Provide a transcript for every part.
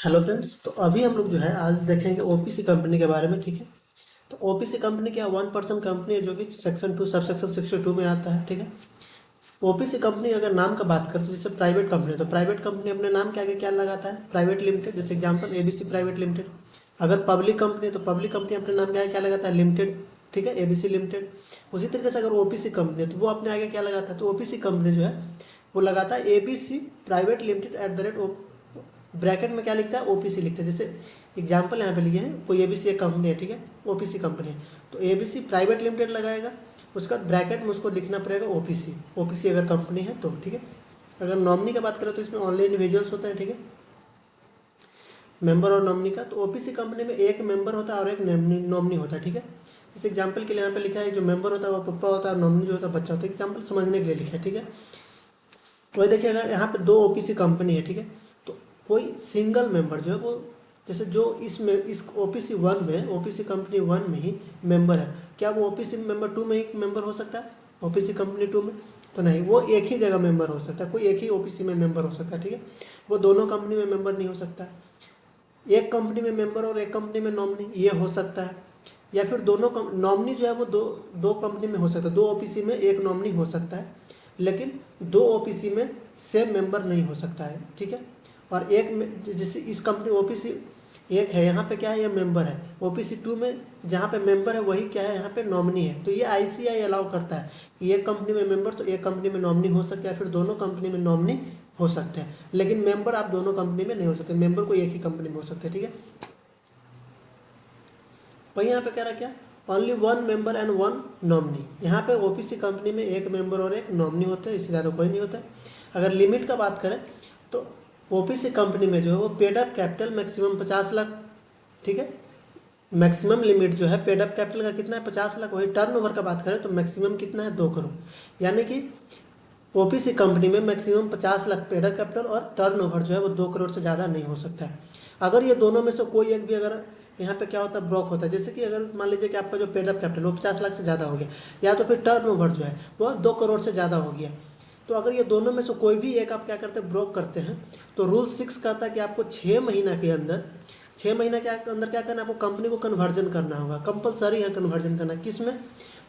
Hello friends, तो अभी हम लोग जो है आज देखेंगे ओपीसी कंपनी के बारे में। ठीक है, तो ओपीसी कंपनी क्या 1% कंपनी है जो कि सेक्शन 2 सब सेक्शन 62 में आता है। ठीक है, ओपीसी कंपनी अगर नाम का बात करें तो जैसे प्राइवेट कंपनी है तो प्राइवेट कंपनी अपने नाम के आगे क्या लगाता है, प्राइवेट लिमिटेड। जैसे एग्जांपल एबीसी प्राइवेट लिमिटेड। अगर पब्लिक कंपनी है तो पब्लिक कंपनी अपने नाम के आगे क्या लगाता है, लिमिटेड। ठीक है, एबीसी लिमिटेड। उसी तरीके से अगर ओपीसी कंपनी है तो वो अपने आगे क्या लगाता है, तो ओपीसी कंपनी जो है वो लगाता है ABC private limited at the rate bracket में क्या लिखता है, ओपीसी लिखता है। जैसे एग्जांपल यहाँ पे लिए हैं, कोई एबीसी एक कंपनी है, ठीक है, ओपीसी कंपनी है तो एबीसी प्राइवेट लिमिटेड लगाएगा, उसका ब्रैकेट में उसको लिखना पड़ेगा ओपीसी। ओपीसी अगर कंपनी है तो ठीक है। अगर नॉमिनी की बात करें तो इसमें ओनली इंडिविजुअल्स होते हैं। ठीक है, मेंबर और नॉमिनी का, तो ओपीसी कंपनी में एक मेंबर होता है और एक नॉमिनी होता है। ठीक है, जैसे एग्जांपल के लिए यहाँ पे लिखा है जो मेंबर होता है वो पप्पा होता है और नॉमिनी जो होता है बच्चा होता है। एग्जांपल समझने के लिए लिखा है। ठीक है, वही देखिए अगर यहाँ पे दो ओपीसी कंपनी है, ठीक है, तो कोई सिंगल मेंबर जो है वो, जैसे जो इसमें इस ओपीसी 1 में, ओपीसी कंपनी 1 में ही मेंबर है, क्या वो ओपीसी मेंबर 2 में ही मेंबर हो सकता है, ओपीसी कंपनी 2 में? तो नहीं, वो एक ही जगह मेंबर हो सकता है, कोई एक ही ओपीसी में मेंबर हो सकता है। ठीक है, वो दोनों कंपनी में मेंबर नहीं हो सकता है। एक कंपनी में मेंबर और एक कंपनी में नॉमिनी, ये हो सकता है। या फिर दोनों नॉमिनी जो है वो दो दो कंपनी में हो सकता है, दो ओपीसी में एक नॉमिनी हो सकता है, लेकिन दो ओपीसी में सेम मेंबर नहीं हो सकता है। ठीक है, और एक में जैसे इस कंपनी ओपीसी एक है, यहाँ पे क्या है, ये मेंबर है। ओपीसी 2 में जहाँ पे मेंबर है वही क्या है, यहाँ पे नॉमिनी है। तो ये आईसीआई अलाउ करता है कि एक कंपनी में मेंबर तो एक कंपनी में नॉमिनी हो सकता है, फिर दोनों कंपनी में नॉमिनी हो सकते हैं, लेकिन मेंबर आप दोनों कंपनी में नहीं हो सकते, मेंबर को एक ही कंपनी में हो सकते हैं। ठीक है, वही यहाँ पे कह रहा क्या, only one member and one nominee. यहाँ पे ओपीसी कंपनी में एक मेंबर और एक नॉमिनी होते हैं, इससे ज़्यादा कोई नहीं होता है। अगर लिमिट का बात करें तो ओपीसी कंपनी में जो है वो paid up capital maximum 50 lakh. ठीक है, मैक्सिमम लिमिट जो है पेड अप कैपिटल का कितना है, 50 लाख। वही टर्नओवर का बात करें तो मैक्सिमम कितना है, 2 करोड़। यानी कि ओपीसी कंपनी में maximum 50 lakh paid up capital और टर्नओवर जो है वो 2 करोड़ से ज़्यादा नहीं हो सकता है। अगर ये दोनों में से कोई एक भी अगर यहाँ पे क्या होता है, ब्रोक होता है, जैसे कि अगर मान लीजिए कि आपका जो पेड अप कैपिटल वो 50 लाख से ज़्यादा हो गया, या तो फिर टर्नओवर जो है वो 2 करोड़ से ज़्यादा हो गया, तो अगर ये दोनों में से कोई भी एक आप क्या करते हैं, ब्रोक करते हैं, तो रूल 6 कहता है कि आपको 6 महीना के अंदर, 6 महीना के अंदर क्या करना है, आपको कंपनी को कन्वर्जन करना होगा। कंपलसरी है कन्वर्जन करना, किस में,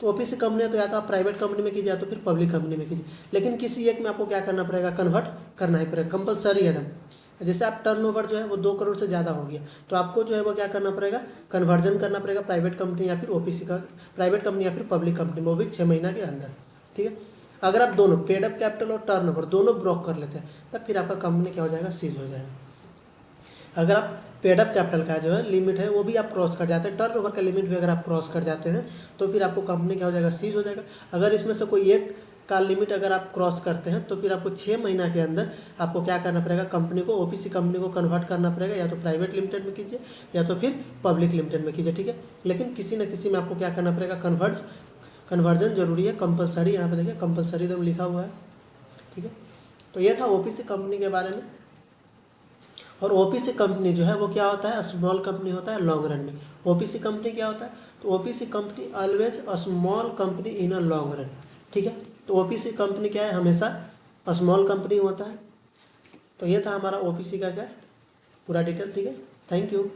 तो ओपीसी कंपनी है तो या तो आप प्राइवेट कंपनी में कीजिए या तो फिर पब्लिक कंपनी में कीजिए, लेकिन किसी एक में आपको क्या करना पड़ेगा, कन्वर्ट करना ही पड़ेगा, कंपलसरी है एकदम। जैसे आप टर्नओवर जो है वो 2 करोड़ से ज़्यादा हो गया तो आपको जो है वो क्या करना पड़ेगा, कन्वर्जन करना पड़ेगा प्राइवेट कंपनी या फिर ओपीसी का, प्राइवेट कंपनी या फिर पब्लिक कंपनी में, वो भी 6 महीना के अंदर। ठीक है, अगर आप दोनों पेड अप कैपिटल और टर्नओवर दोनों ब्लॉक कर लेते हैं तब फिर आपका कंपनी क्या हो जाएगा, सीज हो जाएगा। अगर आप पेड अप कैपिटल का जो है लिमिट है वो भी आप क्रॉस कर जाते हैं, टर्न ओवर का लिमिट भी अगर आप क्रॉस कर जाते हैं तो फिर आपको कंपनी क्या हो जाएगा, सीज हो जाएगा। अगर इसमें से कोई एक का लिमिट अगर आप क्रॉस करते हैं तो फिर आपको 6 महीना के अंदर आपको क्या करना पड़ेगा, कंपनी को, ओपीसी कंपनी को कन्वर्ट करना पड़ेगा, या तो प्राइवेट लिमिटेड में कीजिए या तो फिर पब्लिक लिमिटेड में कीजिए। ठीक है, लेकिन किसी न किसी में आपको क्या करना पड़ेगा, कन्वर्जन जरूरी है, कंपलसरी। यहाँ पे देखिए कंपलसरी एकदम लिखा हुआ है। ठीक है, तो ये था ओपीसी कंपनी के बारे में। और ओपीसी कंपनी जो है वो क्या होता है, स्मॉल कंपनी होता है लॉन्ग रन में। ओपीसी कंपनी क्या होता है, तो OPC company always a small company in a long run. ठीक है, तो ओपीसी कंपनी क्या है, हमेशा स्मॉल कंपनी होता है। तो ये था हमारा ओपीसी का क्या पूरा डिटेल। ठीक है, थैंक यू।